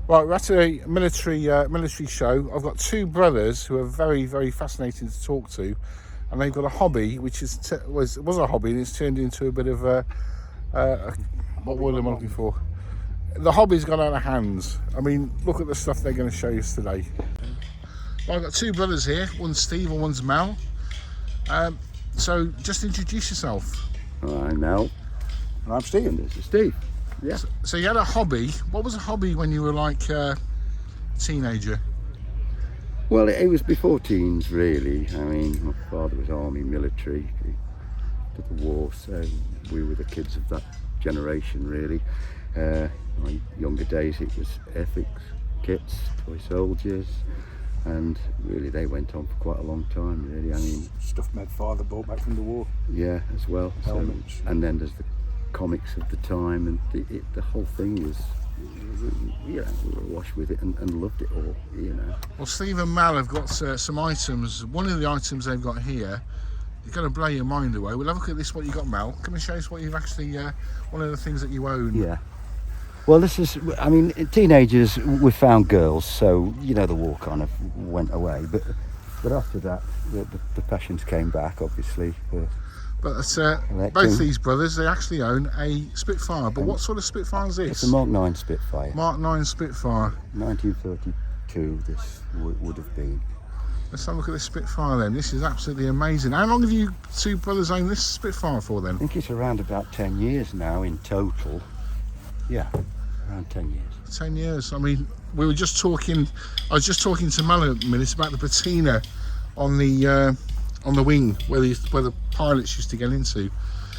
Right, we're at a military show. I've got two brothers who are very, very fascinating to talk to, and they've got a hobby which was a hobby and it's turned into a bit of what word am I looking for? The hobby's gone out of hands. I mean, look at the stuff they're going to show us today. Well, I've got two brothers here. One's Steve and one's Mel. So just introduce yourself. I'm Mel. And I'm Steve. And this is Steve. Yeah. So you had a hobby. What was a hobby when you were like a teenager? Well, it was before teens, really. I mean, my father was army, military, he did the war, so we were the kids of that generation, really. My younger days, it was ethics, kits, toy soldiers, and really they went on for quite a long time, really. I mean, Stuff my father brought back from the war. yeah, as well. So, Helmets. and then there's the comics of the time, and the whole thing was, you know, we were awash with it and loved it all, you know. Well, Steve and Mel have got some items. One of the items they've got here is going to blow your mind away. We'll have a look at this, what you got, Mel. Come and show us what you've actually, one of the things that you own. Yeah. Well, this is, I mean, teenagers, we found girls, so, you know, the war kind of went away. But after that, the passions came back, obviously. But both these brothers, they actually own a Spitfire. But what sort of Spitfire is this? It's a Mark 9 Spitfire. Mark 9 Spitfire. 1932 this would have been. Let's have a look at this Spitfire then. This is absolutely amazing. How long have you two brothers owned this Spitfire for then? I think it's around about 10 years now in total. Yeah, around 10 years. 10 years. I mean, we were just talking, I was just talking to Mel a minute about the patina on the wing where the pilots used to get into.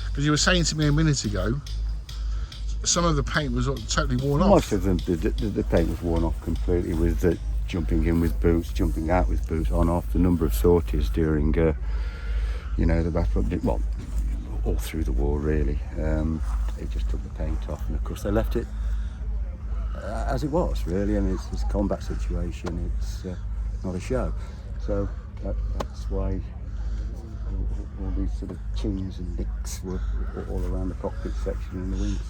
Because you were saying to me a minute ago, some of the paint was totally worn off. Most of them, the paint was worn off completely with the jumping in with boots, jumping out with boots, on off, the number of sorties during, you know, the battle, well, all through the war really. They just took the paint off, and of course they left it as it was, really. I mean, it's a combat situation, it's not a show. So that's why all these sort of chins and nicks were all around the cockpit section and the wings.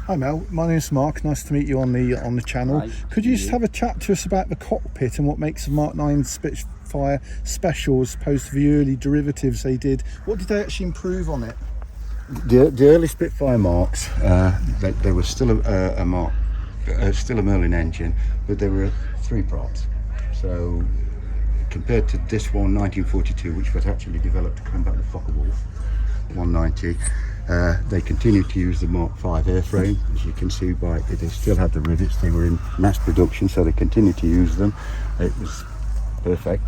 Hi Mel, my name's Mark. Nice to meet you on the channel. Hi. Could you just have a chat to us about the cockpit and what makes the Mark 9 Spitfire special as opposed to the early derivatives they did? What did they actually improve on it? The early Spitfire Marks, they were still a Mark, still a Merlin engine, but they were 3 props. So compared to this one, 1942, which was actually developed to combat the Focke-Wulf 190, they continued to use the Mark V airframe. As you can see by it, they still had the rivets. They were in mass production, so they continued to use them. It was perfect.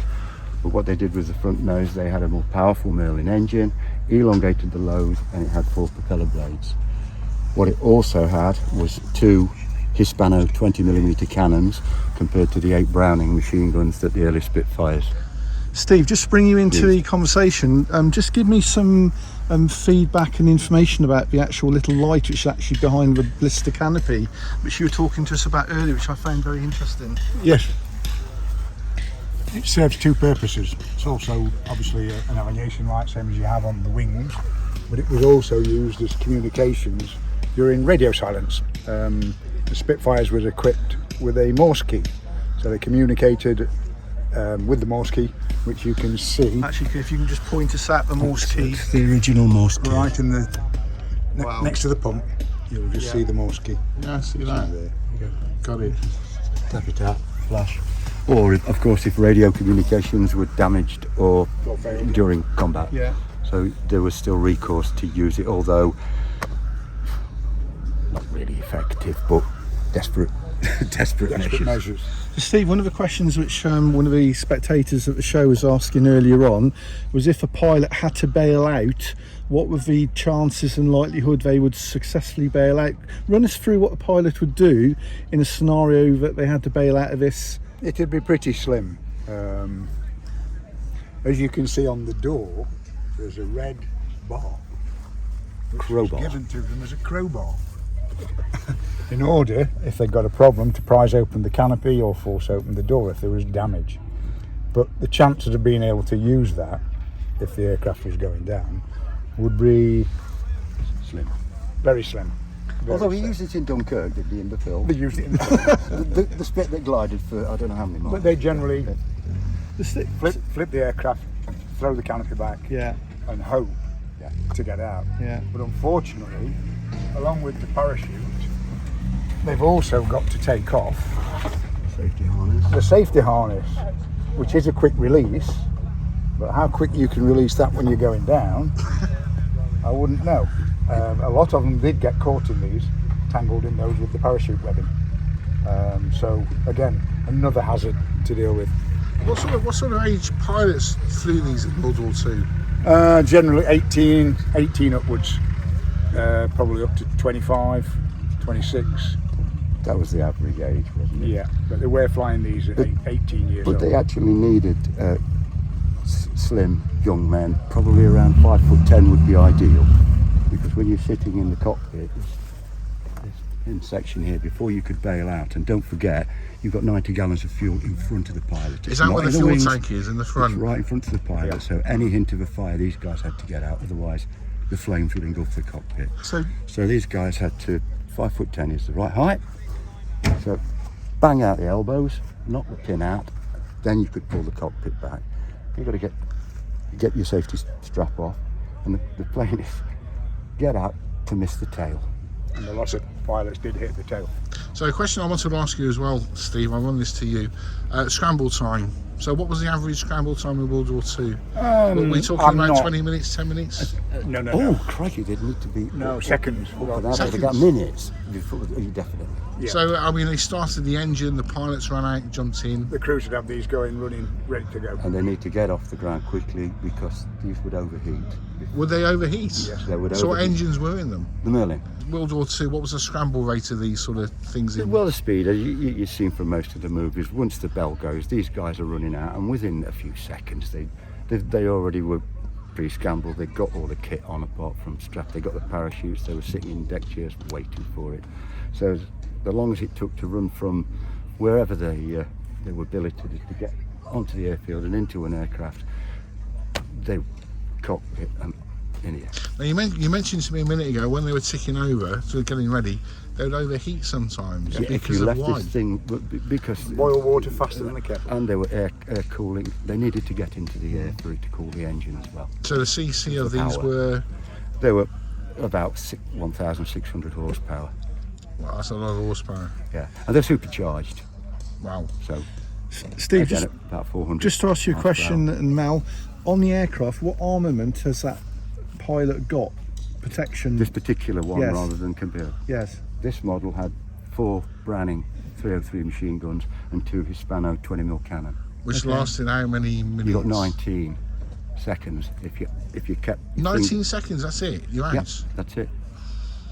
But what they did with the front nose, they had a more powerful Merlin engine, elongated the load, and it had 4 propeller blades. What it also had was 2 Hispano 20mm cannons compared to the 8 Browning machine guns that the early Spitfires. Steve, just to bring you into the conversation, just give me some feedback and information about the actual little light which is actually behind the blister canopy, which you were talking to us about earlier, which I found very interesting. Yes, it serves 2 purposes. It's also obviously an navigation light, same as you have on the wings, but it was also used as communications during radio silence. The Spitfires was equipped with a Morse key, so they communicated with the Morse key, which you can see. Actually, if you can just point us at the Morse key. It's the original Morse key. Right in the Wow. next to the pump, you'll just see the Morse key. Yeah, I see that. There. Got it. Tap it out, flash. Or, of course, if radio communications were damaged or during combat. Yeah. So there was still recourse to use it, although not really effective, but desperate measures. So Steve, one of the questions which one of the spectators at the show was asking earlier on was if a pilot had to bail out, what were the chances and likelihood they would successfully bail out? Run us through what a pilot would do in a scenario that they had to bail out of this. It'd be pretty slim. As you can see on the door, there's a red bar, which Crowbar. was given to them as a crowbar. In order, if they got a problem, to prise open the canopy or force open the door if there was damage. But the chances of being able to use that, if the aircraft was going down, would be Slim. very slim. Although he used it in Dunkirk, didn't he, in the film? They used it in The Spit that glided for I don't know how many miles. but they generally The stick. flip the aircraft, throw the canopy back, Yeah, and hope to get out. yeah. But unfortunately, along with the parachute, they've also got to take off Safety harness. the safety harness, which is a quick release. But how quick you can release that when you're going down, I wouldn't know. A lot of them did get caught in these, tangled in those with the parachute webbing. So again, another hazard to deal with. What sort of age pilots flew these in World War II? Generally 18 upwards, probably up to 25, 26. That was the average age, wasn't it? Yeah, but they were flying these at 18 years But old. they actually needed slim young men, probably around 5'10" would be ideal, because when you're sitting in the cockpit, this in section here, before you could bail out, and don't forget, you've got 90 gallons of fuel in front of the pilot. Is that where the in fuel wings, tank is, in the front? It's right in front of the pilot, Yeah. so any hint of a fire, these guys had to get out, otherwise the flames would engulf the cockpit. So these guys had to, 5'10" is the right height, so bang out the elbows, knock the pin out, then you could pull the cockpit back. You've got to get your safety strap off, and the plane is get out to miss the tail. And a lot of pilots did hit the tail. So a question I wanted to ask you as well, Steve, I run this to you. Scramble time. So what was the average scramble time in World War II? Were we talking I'm about not- 20 minutes, 10 minutes? No, Oh, crikey, they need to be... No, seconds. They got minutes before, definitely. Yeah. So, I mean, they started the engine, the pilots ran out, jumped in. The crews would have these going, running, ready to go. And they need to get off the ground quickly because these would overheat. Would they overheat? Yes. They would So what overheat. engines were in them? The Merlin. World War II, what was the scramble rate of these sort of things in? Well, the speed, as you've seen from most of the movies, once the bell goes, these guys are running out, and within a few seconds, they already were pre-scrambled. They got all the kit on apart from strap. They got the parachutes. They were sitting in deck chairs waiting for it. So the long as it took to run from wherever they were billeted to get onto the airfield and into an aircraft, they cockpit and in here. Now you mentioned to me a minute ago when they were ticking over, so getting ready, they would overheat sometimes If because you of left why. this thing, because Boil water faster than a kettle. and they were air cooling, they needed to get into the air for it to cool the engine as well. So the CC of The these power. were, They were about 1,600 horsepower. well, that's a lot of horsepower. Yeah, and they're supercharged, Wow. so Steve, again, just, about 400. just to ask you a miles per question, hour. and Mel, on the aircraft, what armament has that pilot got? Protection? This particular one, Yes. rather than compare, Yes. this model had 4 Browning 303 machine guns and 2 Hispano 20mm cannon. Which Okay. lasted how many minutes? You got 19 seconds if you kept. your 19 finger- seconds, that's it, you're out. Yep, that's it.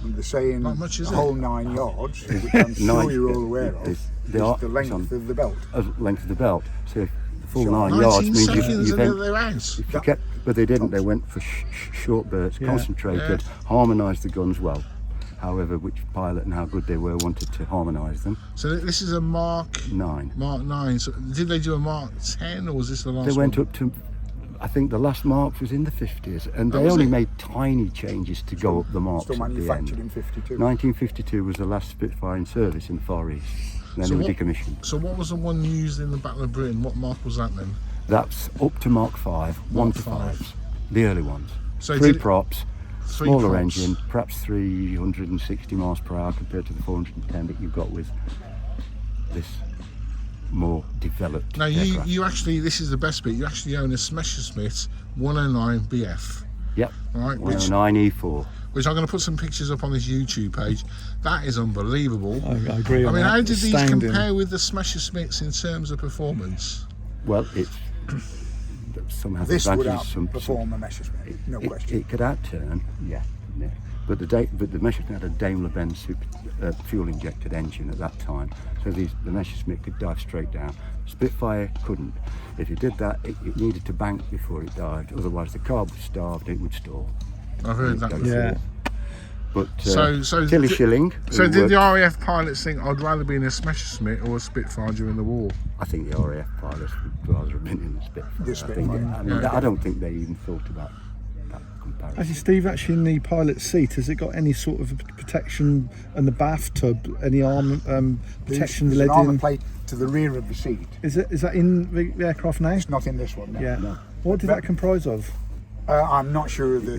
And they're saying Not much, is the it? whole 9 yards, which I'm sure Nine- you're all aware of, is is the arc- the length it's on- of the belt. Length of the belt. So if the full So 9 19 yards means seconds you and then, then they're out. if you kept, but they didn't. They went for short bursts, Yeah. concentrated, harmonised the guns well. However, which pilot and how good they were wanted to harmonise them. So this is a Mark 9. 9. So did they do a Mark 10 or was this the last They went one? up to, I think the last Mark was in the 50s, and Oh, they was only it? made tiny changes to go up the Marks Still at the manufactured end. in 52. 1952 was the last Spitfire in service in the Far East. And then So they were what- decommissioned. So what was the one used in the Battle of Britain? What Mark was that then? That's up to Mark 5, 1 to 5. 5s, the early ones. So 3 did it- props, 3 smaller props. engine, perhaps 360 miles per hour compared to the 410 that you've got with this more developed Now aircraft. you actually, this is the best bit, you actually own a Messerschmitt 109 BF, Yep, right? Which 109E4. I'm going to put some pictures up on this YouTube page. That is unbelievable. I agree I on mean, that. how did these Astounding. compare with the Messerschmitts in terms of performance? Well, it's some has This would advantages, outperform a Messerschmitt, no question. It could outturn, yeah. But the Messerschmitt had a Daimler-Benz fuel injected engine at that time, so the Messerschmitt could dive straight down. Spitfire couldn't. If it did that, it needed to bank before it dived, otherwise the carb was starved, it would stall. I've heard that Go before. Yeah. But So Tilly Schilling, So who did the worked- RAF pilots think I'd rather be in a Messerschmitt or a Spitfire during the war? I think the RAF pilots would rather have been in the Spitfire. The I Spitfire. don't think they even thought about that comparison. Actually, Steve, actually in the pilot's seat, has it got any sort of protection, and the bathtub, any arm protection There's an led armour in? plate to the rear of the seat. Is that in the aircraft now? It's not in this one. No. Yeah. No. What did that comprise of? I'm not sure of the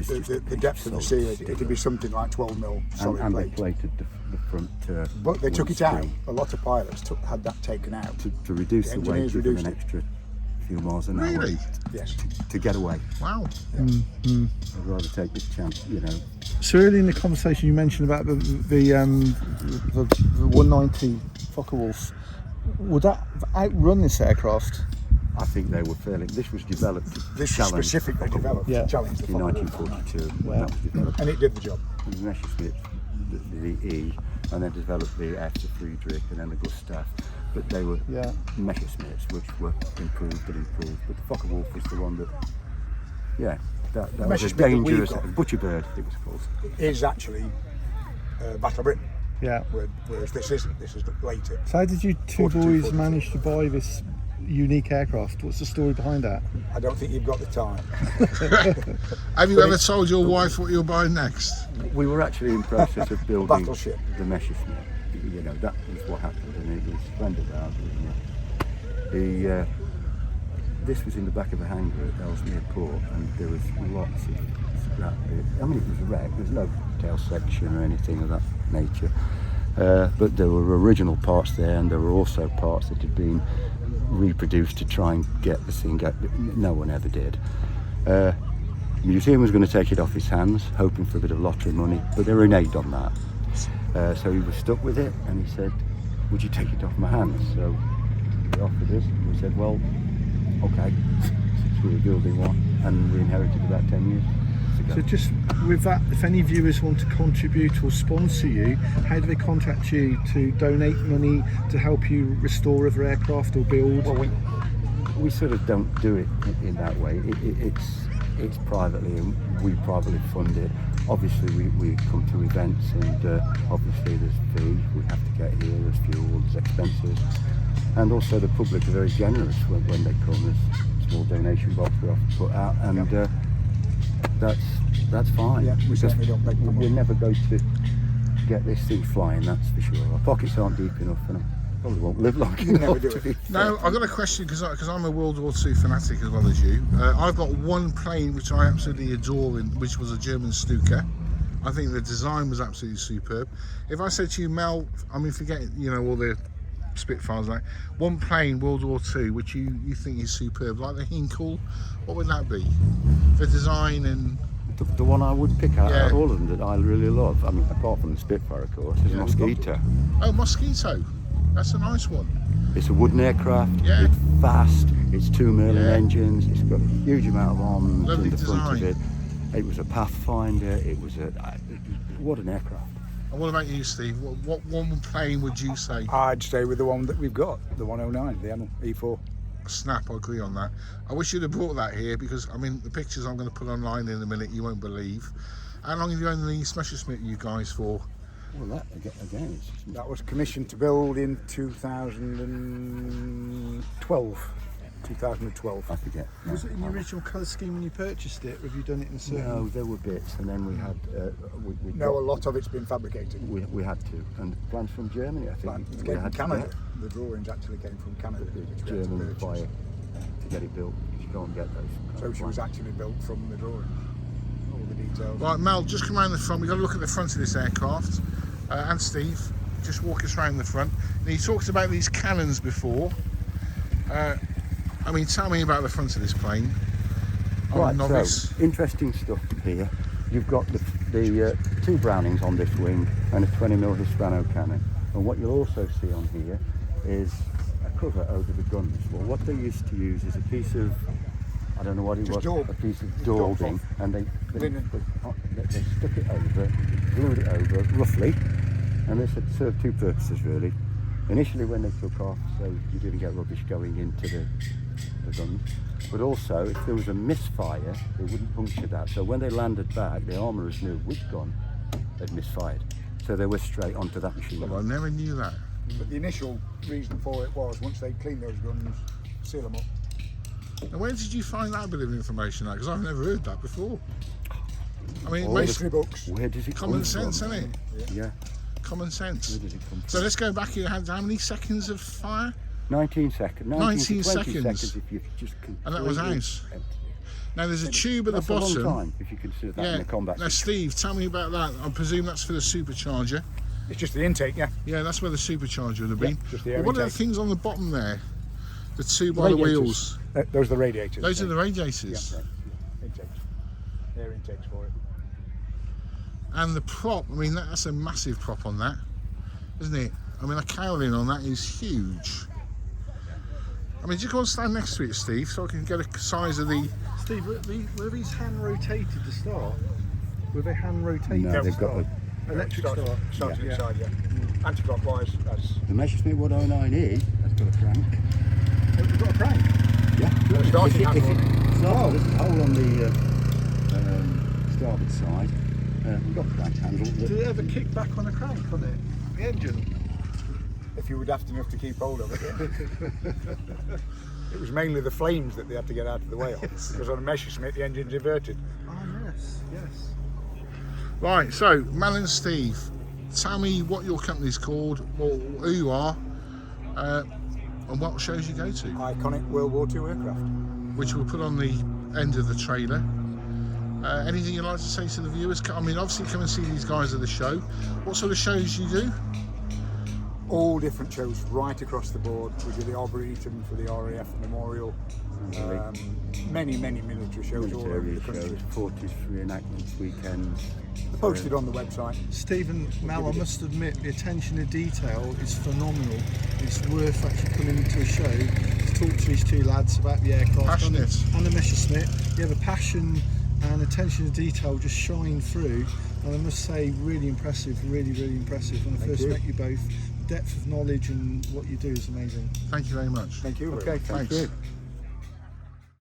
depth of the solid seal. It'd be something like 12 mil solid And they plate. plated the front. But they took it out. windscreen A lot of pilots had that taken out. to reduce the weight, engineers give them an reduced it. extra few miles an hour. Really? Yes. To get away. Wow. I'd rather take this chance, you know. So early in the conversation, you mentioned about the 190 Focke-Wulf. Would that outrun this aircraft? I think they were fairly. This was developed to This is challenge specifically developed Yeah. to challenge the in Focke-Wulf. 1942. Wow. That was developed. And it did the job. The Messerschmitt, the E, and then developed the F, the Friedrich, and then the Gustav. But they were Yeah. Messerschmitts, which were improved. But the Focke-Wulf was the one that, that was a Messerschmitt that we've dangerous got. butcher bird. It was called. Is actually Battle of Britain, Yeah. whereas this isn't. This is later. So how did you two 42, boys 42. manage to buy this unique aircraft? What's the story behind that? I don't think you've got the time. Have you ever told your wife what you're buying next? We were actually in process of building Battleship. the Messerschmitt. You know, that was what happened, and it was a friend of ours, wasn't it? This was in the back of a hangar at Ellesmere Port, and there was lots of scrap bits. I mean, it was a wreck. There's no tail section or anything of that nature. But there were original parts there, and there were also parts that had been reproduced to try and get the thing out, but no one ever did. The museum was going to take it off his hands, hoping for a bit of lottery money, but they reneged on that. So he was stuck with it, and he said, would you take it off my hands? So he offered us, and we said, well, okay, since we were building one, and we inherited about 10 years ago. So just with that, if any viewers want to contribute or sponsor you, how do they contact you to donate money to help you restore other aircraft or build? Well, we sort of don't do it in that way. It's privately, and we privately fund it. Obviously, we come to events, and obviously there's fee. We have to get here. There's fuel. There's expenses, and also the public are very generous when they come. There's a small donation box we have to put out, and that's fine. Yeah, we certainly don't make we're money. never going to get this thing flying. That's for sure. Our pockets aren't deep enough, and I probably won't live long You never enough do to it. be. Now, I've got a question because I'm a World War II fanatic as well as you. I've got one plane which I absolutely adore, which was a German Stuka. I think the design was absolutely superb. If I said to you, Mel, I mean, forget all the Spitfires, like one plane World War II which you think is superb, like the Hinkle, what would that be? The design and The one I would pick out Yeah. of all of them that I really love, I mean, apart from the Spitfire, of course, is Mosquito. oh, Mosquito, that's a nice one. It's a wooden aircraft, Yeah. it's fast, it's 2 Merlin Yeah. engines, it's got a huge amount of armament Lovely in the front of design. it. It was a Pathfinder, what an aircraft. And what about you, Steve? What one plane would you say? I'd stay with the one that we've got, the 109, the E4. Snap, I agree on that. I wish you'd have brought that here because, I mean, the pictures I'm going to put online in a minute, you won't believe. How long have you owned the Messerschmitt you guys for? Well, that again, it's That was commissioned to build in 2012. 2012. I forget. No. Was it in the original colour scheme when you purchased it, or have you done it in a certain? No, there were bits, and then we had No, a lot of it's been fabricated. we had to, and plans from Germany, I think. It we came from had to Canada. get The drawings actually came from Canada. the which we had to German purchase. buyer to get it built. You can't get those. So she was actually built from the drawings. All the details. Right, Mel, just come around the front. We've got to look at the front of this aircraft. And Steve, just walk us around the front. Now, you talked about these cannons before. I mean, tell me about the front of this plane. I'm a Right, novice. so interesting stuff here. You've got the 2 Brownings on this wing and a 20mm Hispano cannon. And what you'll also see on here is a cover over the guns. Well, what they used to use is a piece of, I don't know what it Just was, daub. a piece of Daub daubing, and they Linen. stuck it over, glued it over roughly, and this had served 2 purposes really. Initially when they took off, so you didn't get rubbish going into the guns, but also if there was a misfire, they wouldn't puncture that. So when they landed back, the armourers knew which gun had misfired. So they were straight onto that machine. Well, I never knew that. But the initial reason for it was once they cleaned those guns, seal them up. Now, where did you find that bit of information out? Because I've never heard that before. I mean, it All makes History books. Where does it common come sense, from? isn't it? Yeah. Common sense. Where does it come from? So let's go back here. How many seconds of fire? 19 seconds. 19 to 20 seconds. seconds if you just And that was completely out. empty. Now there's a tube at the That's a bottom. long time if you consider that in Yeah. a combat Now, situation. Steve, tell me about that. I presume that's for the supercharger. It's just the intake, yeah. Yeah, that's where the supercharger would have been. just the But air what are the intake. things on the bottom there? The two by the Radiators. wheels. Those are the radiators. Those are the Yeah, radiators. yeah. Intakes. Air intakes for it. And the prop, I mean, that's a massive prop on that, isn't it? I mean, a cowling on that is huge. I mean, just go and stand next to it, Steve, so I can get a size of the... Steve, were these hand rotated to start? Were they hand rotated? No, to they've got start? the Electric Starts start. inside, yeah. Anti-clockwise, that's... Messerschmitt Me109-E. That's got a crank. We've got a crank. Yeah. starting If handle. there's a hole on the starboard side. We've got a crank handle. Did it ever kick back on a crank on it? The engine? If you were daft enough to keep hold of it, yeah. It was mainly the flames that they had to get out of the way of. Because on a Messerschmitt, the engine's inverted. Oh yes, yes. Right, so, Mel and Steve, tell me what your company's called, or who you are, and what shows you go to, Iconic World War II aircraft. which we'll put on the end of the trailer. Anything you'd like to say to the viewers? I mean, obviously come and see these guys at the show. What sort of shows you do? All different shows right across the board. We do the Arboretum for the RAF Memorial. Many military shows all over Military the country. shows, 40s, reenactments, weekends. They're posted on the website. Stephen, Mel, I must admit the attention to detail is phenomenal. It's worth actually coming to a show to talk to these two lads about the aircraft Passionate. and the Messerschmitt. You have a passion and attention to detail just shine through, and I must say really impressive, really impressive. When I Thank first you. met you both, the depth of knowledge and what you do is amazing. Thank you very much. Thank you. Okay, thank Thanks. you.